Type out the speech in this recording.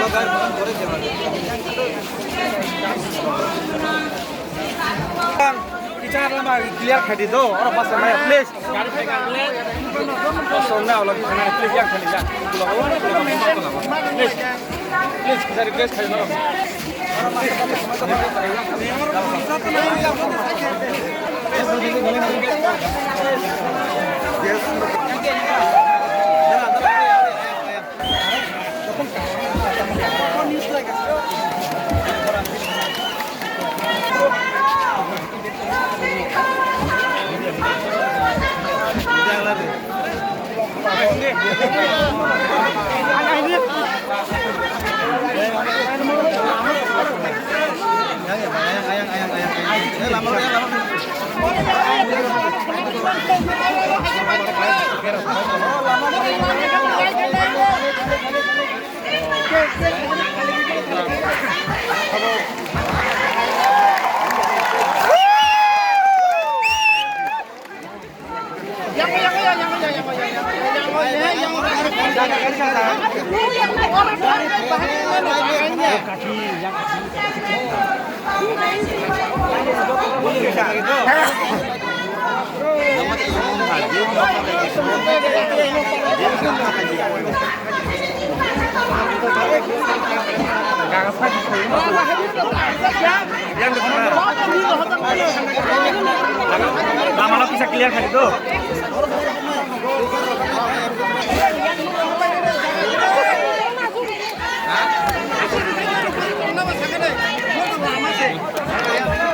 Bicara lama clear khadi do orang pas sama please garu pe garu sonna wala sana please yang khali ya please please kita request khali do Lama-lama bisa clear kan itu?